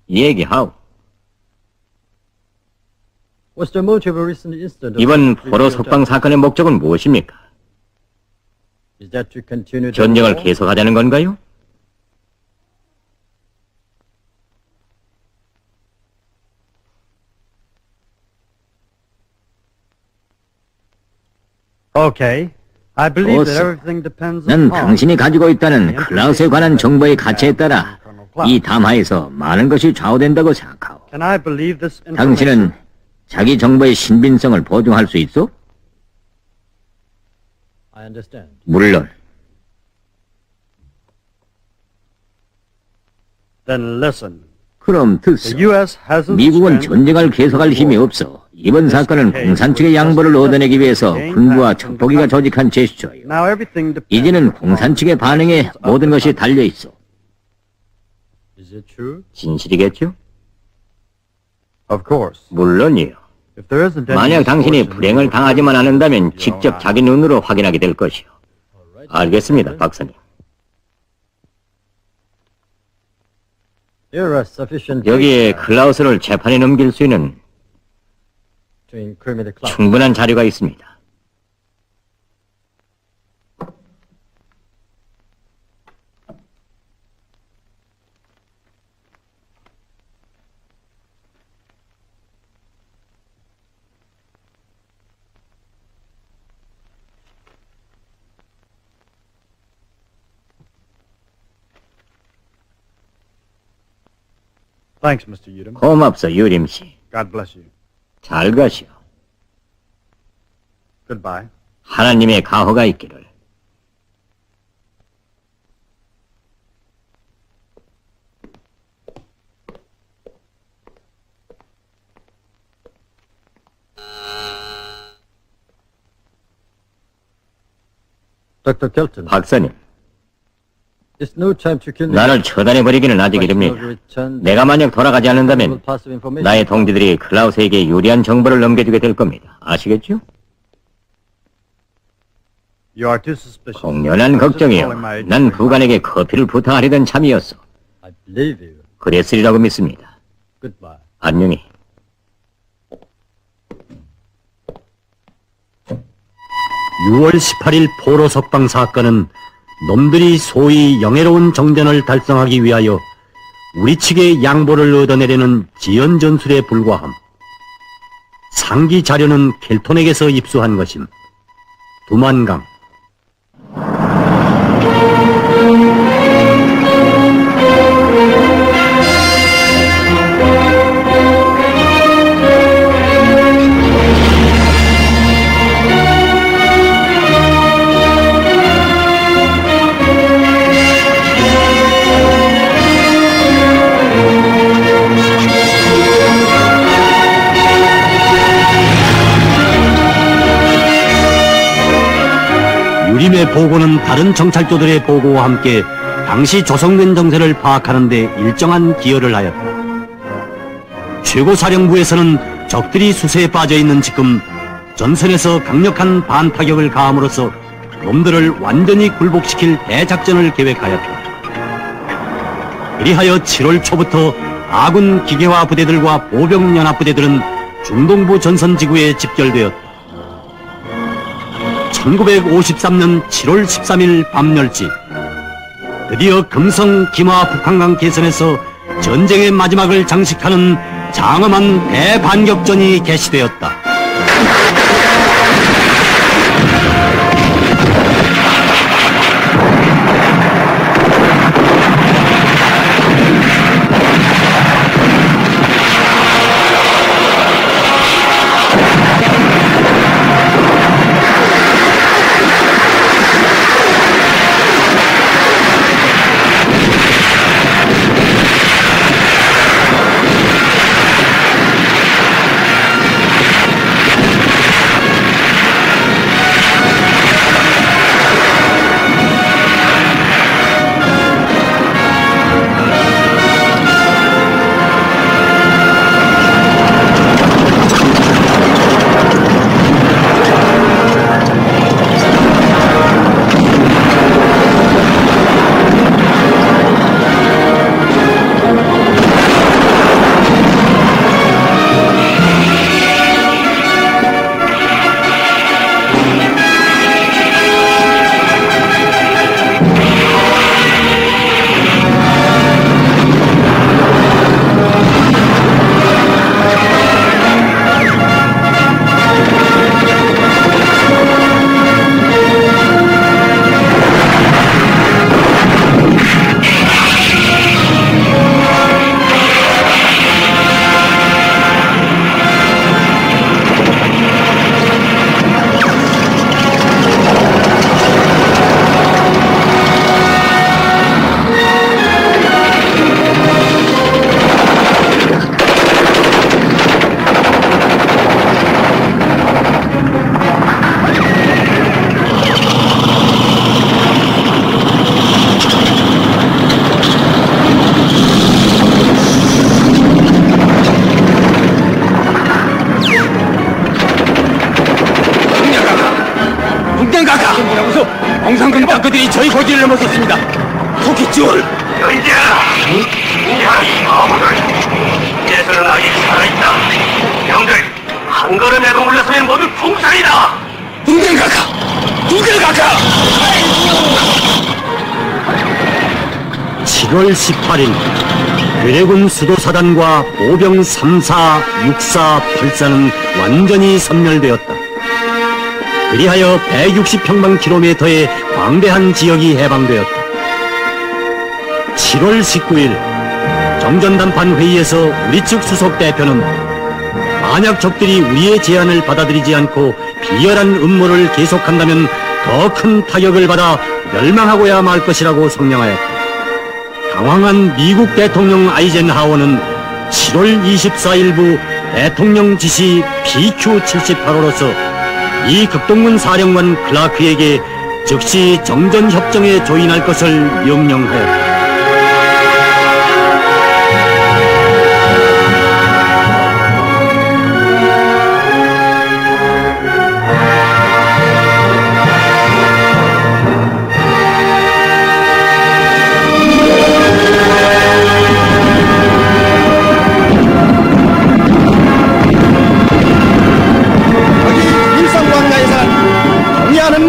Speaker 5: 얘기하오. 이번 포로 석방 사건의 목적은 무엇입니까? 전쟁을 계속하자는 건가요? 난 당신이 가지고 있다는 클라우스에 관한 정보의 가치에 따라 이 담화에서 많은 것이 좌우된다고 생각하오. 당신은 자기 정보의 신빙성을 보증할 수 있어? 물론. 그럼 듣소. 미국은 전쟁을 계속할 힘이 없어. 이번 사건은 공산 측의 양보를 얻어내기 위해서 군부와 첩보기가 조직한 제스처요. 이제는 공산 측의 반응에 모든 것이 달려있어. 진실이겠죠? 물론이요. 만약 당신이 불행을 당하지만 않는다면 직접 자기 눈으로 확인하게 될 것이요. 알겠습니다, 박사님. 여기에 클라우스를 재판에 넘길 수 있는 충분한 자료가 있습니다. 고맙소, 유림 씨. 잘 가시오. 하나님의 가호가 있기를. 박사님, 나를 처단해버리기는 아직 이릅니다. 내가 만약 돌아가지 않는다면 나의 동지들이 클라우스에게 유리한 정보를 넘겨주게 될 겁니다. 아시겠죠? 공연한 걱정이요. 난 부관에게 커피를 부탁하려던 참이었어. 그랬으리라고 믿습니다. 안녕히.
Speaker 7: 6월 18일 포로 석방 사건은 놈들이 소위 영예로운 정전을 달성하기 위하여 우리 측의 양보를 얻어내려는 지연 전술에 불과함. 상기 자료는 켈톤에게서 입수한 것임. 두만강. 유림의 보고는 다른 정찰조들의 보고와 함께 당시 조성된 정세를 파악하는 데 일정한 기여를 하였다. 최고사령부에서는 적들이 수세에 빠져있는 지금 전선에서 강력한 반타격을 가함으로써 놈들을 완전히 굴복시킬 대작전을 계획하였다. 그리하여 7월 초부터 아군 기계화 부대들과 보병연합부대들은 중동부 전선지구에 집결되었다. 1953년 7월 13일 밤 10시 드디어 금성 김화 북한강 개선에서 전쟁의 마지막을 장식하는 장엄한 대반격전이 개시되었다.
Speaker 3: 정상근 땅크들이 저희 고지를 넘어섰습니다. 토끼줄!
Speaker 12: 예수는 아직 살아있다. 형들, 한 걸음에도 물러서면 모두 풍살이다.
Speaker 3: 누굴 가까!
Speaker 7: 7월 18일 괴뢰군 수도사단과 보병 3사, 6사, 8사는 완전히 섬멸되었다. 그리하여 160평방킬로미터의 광대한 지역이 해방되었다. 7월 19일 정전담판 회의에서 우리 측 수석 대표는 만약 적들이 우리의 제안을 받아들이지 않고 비열한 음모를 계속한다면 더 큰 타격을 받아 멸망하고야 말 것이라고 성명하였다. 당황한 미국 대통령 아이젠하워는 7월 24일부 대통령 지시 BQ-78호로서 이 극동군 사령관 클라크에게 즉시 정전협정에 조인할 것을 명령하였다.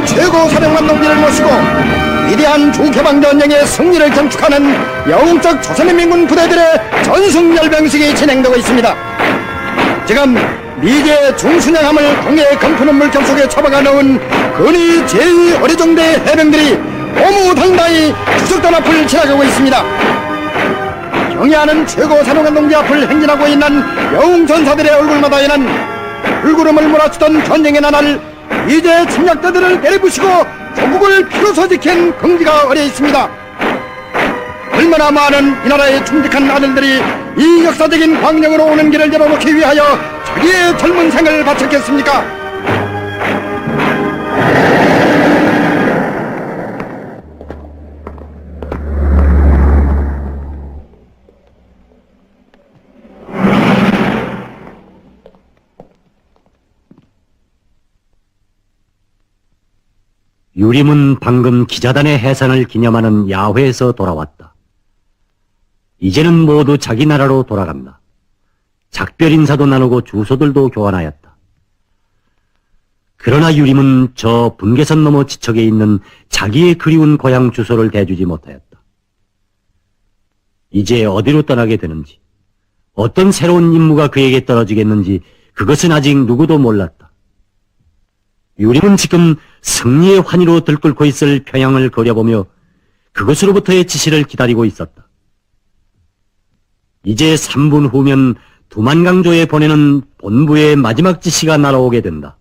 Speaker 11: 최고 사령관 동지를 모시고 위대한 조개방전쟁의 승리를 경축하는 영웅적 조선인민군 부대들의 전승열병식이 진행되고 있습니다. 지금 미제 중순양함을 공해의 검푸는 물결 속에 처박아 넣은 근위 제2 어리정대 해병들이 오무당당히 추적단 앞을 지나가고 있습니다. 경의하는 최고 사령관 동지 앞을 행진하고 있는 영웅전사들의 얼굴마다 이는 불구름을 몰아치던 전쟁의 나날 이제 침략자들을 내리부시고 조국을 피로서 지킨 긍지가 어려 있습니다. 얼마나 많은 이 나라의 충직한 아들들이 이 역사적인 광령으로 오는 길을 열어놓기 위하여 자기의 젊은 생을 바쳤겠습니까?
Speaker 7: 유림은 방금 기자단의 해산을 기념하는 야회에서 돌아왔다. 이제는 모두 자기 나라로 돌아간다. 작별 인사도 나누고 주소들도 교환하였다. 그러나 유림은 저 분계선 너머 지척에 있는 자기의 그리운 고향 주소를 대주지 못하였다. 이제 어디로 떠나게 되는지, 어떤 새로운 임무가 그에게 떨어지겠는지 그것은 아직 누구도 몰랐다. 유림은 지금 승리의 환희로 들끓고 있을 평양을 그려보며 그것으로부터의 지시를 기다리고 있었다. 이제 3분 후면 두만강조에 보내는 본부의 마지막 지시가 날아오게 된다.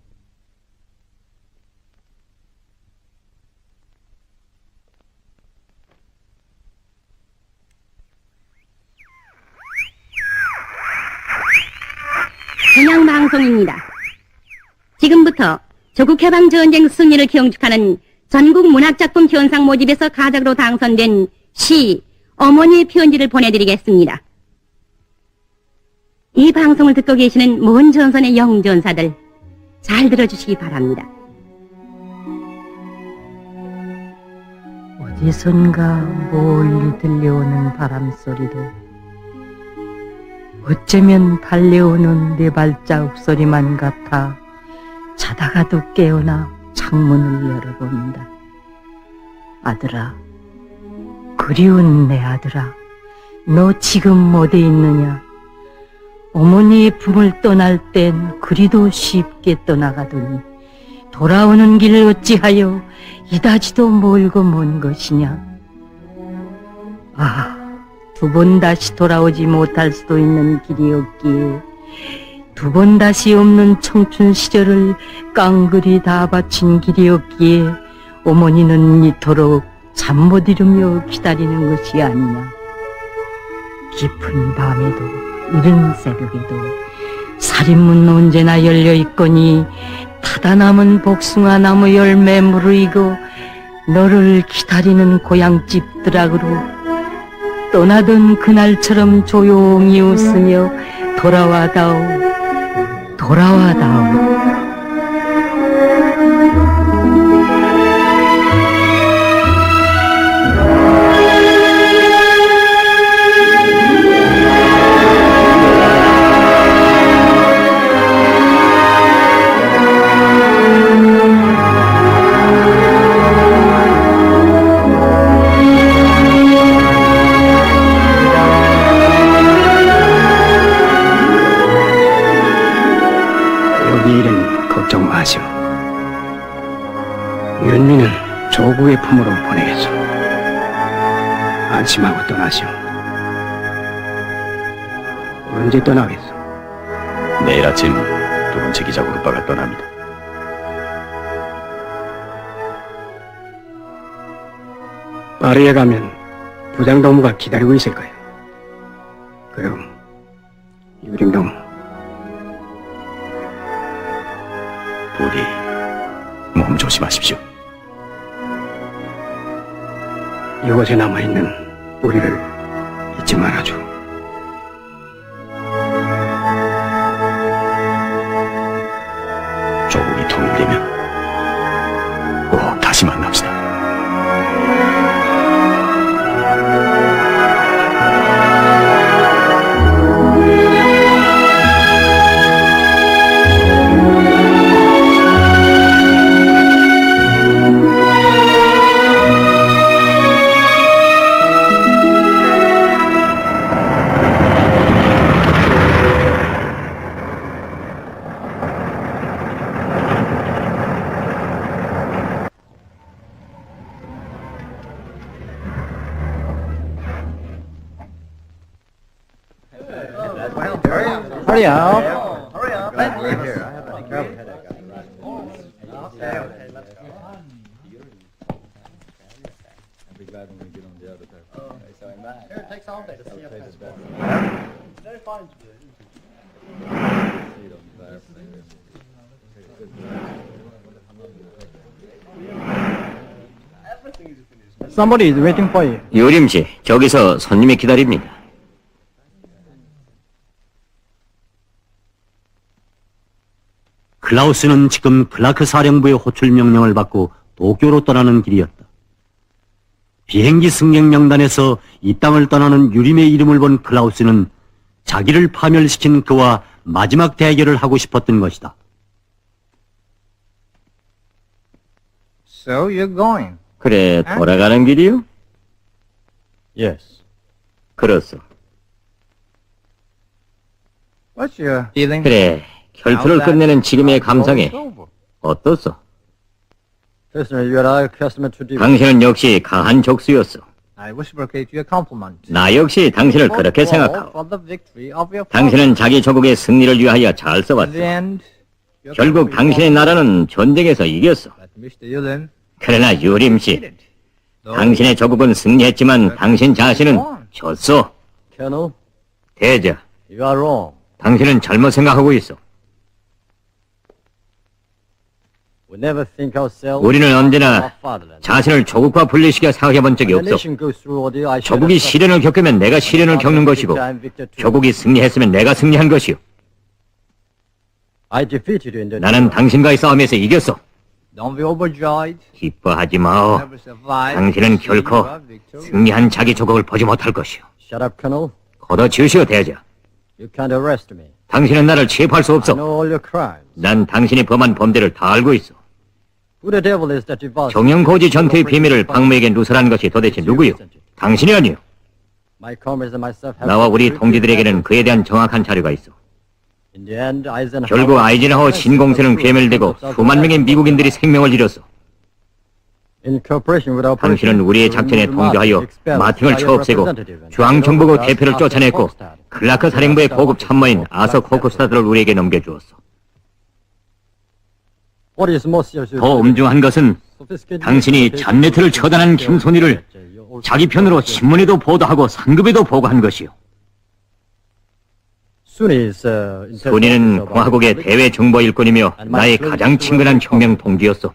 Speaker 9: 평양방송입니다. 지금부터 조국해방전쟁 승리를 경축하는 전국 문학작품 현상 모집에서 가작으로 당선된 시 어머니의 편지를 보내드리겠습니다. 이 방송을 듣고 계시는 먼 전선의 영전사들 잘 들어주시기 바랍니다.
Speaker 13: 어디선가 멀리 들려오는 바람소리도 어쩌면 달려오는 내 발자국 소리만 같아 자다가도 깨어나 창문을 열어본다. 아들아, 그리운 내 아들아, 너 지금 어디 있느냐? 어머니의 품을 떠날 땐 그리도 쉽게 떠나가더니 돌아오는 길 어찌하여 이다지도 멀고 먼 것이냐? 아, 두 번 다시 돌아오지 못할 수도 있는 길이었기에 두 번 다시 없는 청춘 시절을 깡그리 다 바친 길이었기에 어머니는 이토록 잠 못 이루며 기다리는 것이 아니냐. 깊은 밤에도 이른 새벽에도 살인문 언제나 열려있거니 타다 남은 복숭아나무 열매 무르익어 너를 기다리는 고향집 드락으로 떠나던 그날처럼 조용히 웃으며 돌아와다오, 돌아와다오.
Speaker 11: 우리 일은 걱정 마시오. 윤미는 조국의 품으로 보내겠소. 안심하고 떠나시오. 언제 떠나겠소?
Speaker 3: 내일 아침 두 번째 기자 그룹바가 떠납니다.
Speaker 11: 파리에 가면 부장동무가 기다리고 있을 거예요. 그럼 유림동
Speaker 3: 부디 몸 조심하십시오.
Speaker 11: 이곳에 남아있는 우리를 잊지 말아줘.
Speaker 3: 조국이 통일되면 꼭 다시 만납시다.
Speaker 8: Hurry up. Hurry up. We're here. I have a terrible headache. I'll be glad when we get on the other pair. Okay, so I'm back. Here, it takes all day to see if it's better. Very fine. Seat on the back. Somebody is waiting for you.
Speaker 5: 유림씨, 저기서 손님이 기다립니다.
Speaker 7: 클라우스는 지금 클라크 사령부의 호출 명령을 받고 도쿄로 떠나는 길이었다. 비행기 승객 명단에서 이 땅을 떠나는 유림의 이름을 본 클라우스는 자기를 파멸시킨 그와 마지막 대결을 하고 싶었던 것이다.
Speaker 8: So you're going.
Speaker 5: 그래, 돌아가는 길이요?
Speaker 8: Yes.
Speaker 5: 그렇소.
Speaker 8: What's your feeling?
Speaker 5: 그래, 결투를 끝내는 지금의 감상에 어떻소?
Speaker 8: Listener, you are accustomed to do.
Speaker 5: 당신은 역시 강한 족수였소.
Speaker 8: I reciprocate your compliment.
Speaker 5: 나 역시 당신을 그렇게 생각하오.
Speaker 8: For the victory of your
Speaker 5: 당신은 자기 조국의 승리를 위하여 잘 써왔소. 결국 당신의 나라는 전쟁에서 이겼어.
Speaker 8: Mr. Yulin,
Speaker 5: 그러나 유림씨, 당신의 조국은 승리했지만 당신 자신은 졌소.
Speaker 8: Colonel,
Speaker 5: 대자,
Speaker 8: you are wrong.
Speaker 5: 당신은 잘못 생각하고 있어.
Speaker 8: We never think ourselves.
Speaker 5: 우리는 언제나 자신을 조국과 분리시켜 생각해본 적이 없어. 조국이 시련을 겪으면 내가 시련을 겪는 것이고, 조국이 승리했으면 내가 승리한 것이요. 나는 당신과의 싸움에서 이겼어.
Speaker 8: Don't be overjoyed.
Speaker 5: 기뻐하지 마오. 당신은 결코 승리한 자기 조국을 보지 못할 것이오.
Speaker 8: Shut up, Colonel.
Speaker 5: 걷어주시오, 대자.
Speaker 8: You can't arrest me.
Speaker 5: 당신은 나를 취입할 수
Speaker 8: I
Speaker 5: 없어.
Speaker 8: know all your crimes.
Speaker 5: 난 당신이 범한 범죄를 다 알고 있어.
Speaker 8: Who the devil is that divulged?
Speaker 5: 정영고지 전투의 비밀을 박무에게 누설한 것이 도대체 누구요? 당신이 아니요.
Speaker 8: My comrades and myself have
Speaker 5: 나와 우리 동지들에게는 그에 대한 정확한 자료가 있어.
Speaker 8: In the end, Eisenhower
Speaker 5: 결국 아이젠하워 신공세는 괴멸되고 수만 명의 미국인들이 생명을 잃었어.
Speaker 8: In cooperation with our
Speaker 5: 당신은 우리의 작전에 동조하여 마팅을 쳐없애고 중앙정부국 대표를 쫓아냈고 클라크 사령부의 고급 참모인 아서 코쿠스타드를 우리에게 넘겨주었어. 더 엄중한 것은 당신이 잔네트를 처단한 김손희를 자기 편으로 신문에도 보도하고 상급에도 보고한 것이요. 순이는 공화국의 대외 정보 일꾼이며 나의 가장 친근한 혁명 동지였어.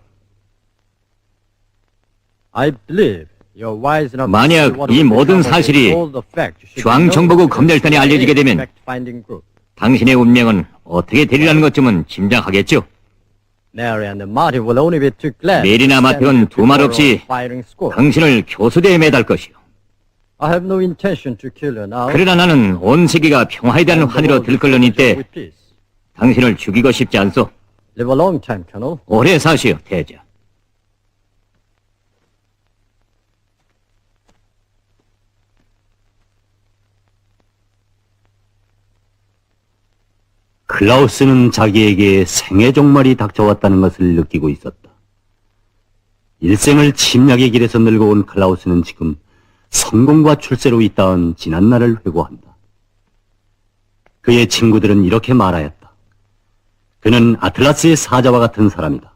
Speaker 5: 만약 이 모든 사실이 중앙정보국 검열단에 알려지게 되면 당신의 운명은 어떻게 되리라는 것쯤은 짐작하겠죠. 메리나 마틱은 두말 없이 당신을 교수대에 매달 것이요. 그러나 나는 온 세계가 평화에 대한 환희로 들끓는 이때 당신을 죽이고 싶지 않소. 오래 사시오, 대자.
Speaker 7: 클라우스는 자기에게 생의 종말이 닥쳐왔다는 것을 느끼고 있었다. 일생을 침략의 길에서 늙어온 클라우스는 지금 성공과 출세로 잇따은 지난날을 회고한다. 그의 친구들은 이렇게 말하였다. 그는 아틀라스의 사자와 같은 사람이다.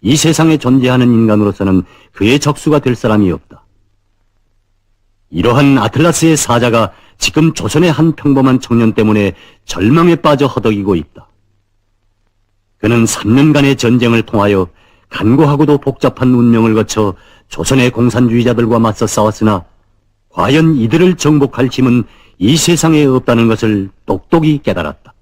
Speaker 7: 이 세상에 존재하는 인간으로서는 그의 적수가 될 사람이 없다. 이러한 아틀라스의 사자가 지금 조선의 한 평범한 청년 때문에 절망에 빠져 허덕이고 있다. 그는 3년간의 전쟁을 통하여 간고하고도 복잡한 운명을 거쳐 조선의 공산주의자들과 맞서 싸웠으나 과연 이들을 정복할 힘은 이 세상에 없다는 것을 똑똑히 깨달았다.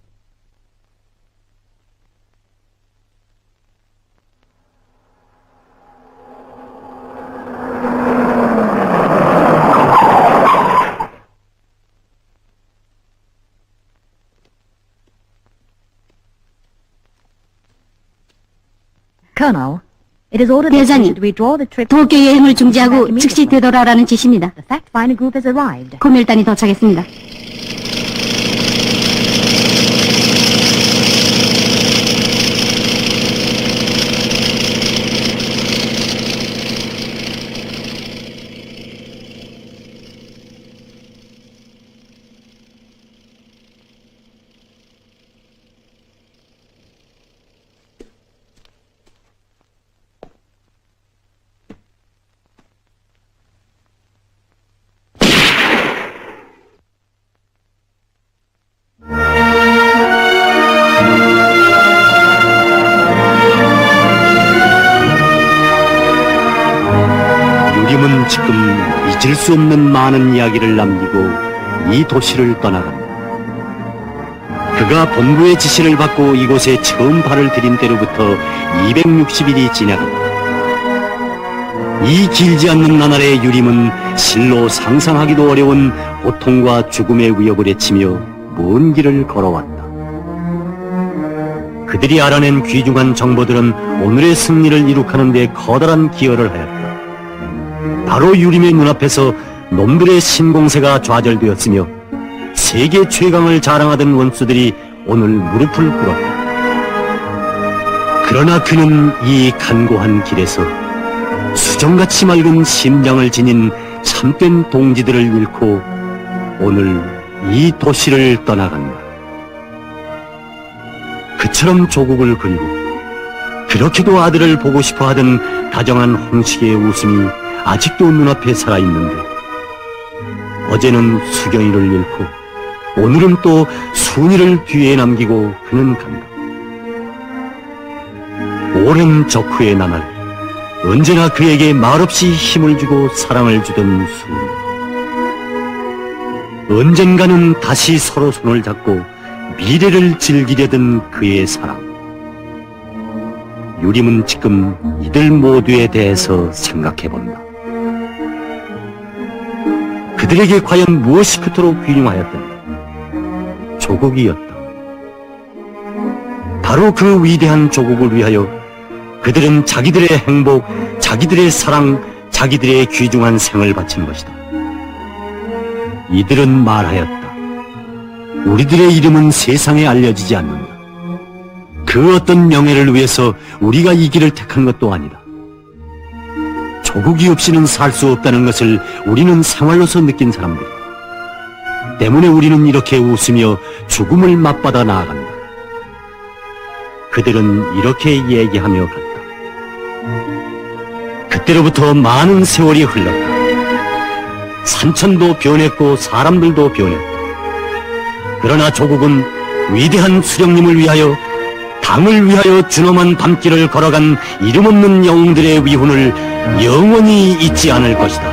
Speaker 9: 대장님, 도쿄 여행을 중지하고 즉시 되돌아오라는 지시입니다. 고멸단이 도착했습니다.
Speaker 7: 유림은 지금 잊을 수 없는 많은 이야기를 남기고 이 도시를 떠나간다. 그가 본부의 지시를 받고 이곳에 처음 발을 들인 때로부터 260일이 지나간다. 이 길지 않는 나날의 유림은 실로 상상하기도 어려운 고통과 죽음의 위협을 헤치며 먼 길을 걸어왔다. 그들이 알아낸 귀중한 정보들은 오늘의 승리를 이룩하는 데 커다란 기여를 하였다. 바로 유림의 눈앞에서 놈들의 신공세가 좌절되었으며 세계 최강을 자랑하던 원수들이 오늘 무릎을 꿇었다. 그러나 그는 이 간고한 길에서 수정같이 맑은 심장을 지닌 참된 동지들을 잃고 오늘 이 도시를 떠나간다. 그처럼 조국을 그리고 그렇게도 아들을 보고 싶어 하던 다정한 홍식의 웃음이 아직도 눈앞에 살아있는데 어제는 수경이를 잃고 오늘은 또 순이를 뒤에 남기고 그는 간다. 오랜 적후의 나날, 언제나 그에게 말없이 힘을 주고 사랑을 주던 순이, 언젠가는 다시 서로 손을 잡고 미래를 즐기려던 그의 사랑. 유림은 지금 이들 모두에 대해서 생각해본다. 그들에게 과연 무엇이 그토록 귀중하였던가? 조국이었다. 바로 그 위대한 조국을 위하여 그들은 자기들의 행복, 자기들의 사랑, 자기들의 귀중한 생을 바친 것이다. 이들은 말하였다. 우리들의 이름은 세상에 알려지지 않는다. 그 어떤 명예를 위해서 우리가 이 길을 택한 것도 아니다. 조국이 없이는 살 수 없다는 것을 우리는 생활로서 느낀 사람들이다. 때문에 우리는 이렇게 웃으며 죽음을 맞받아 나아간다. 그들은 이렇게 얘기하며 갔다. 그때로부터 많은 세월이 흘렀다. 산천도 변했고 사람들도 변했다. 그러나 조국은 위대한 수령님을 위하여, 당을 위하여 준엄한 밤길을 걸어간 이름 없는 영웅들의 위훈을 영원히 잊지 않을 것이다.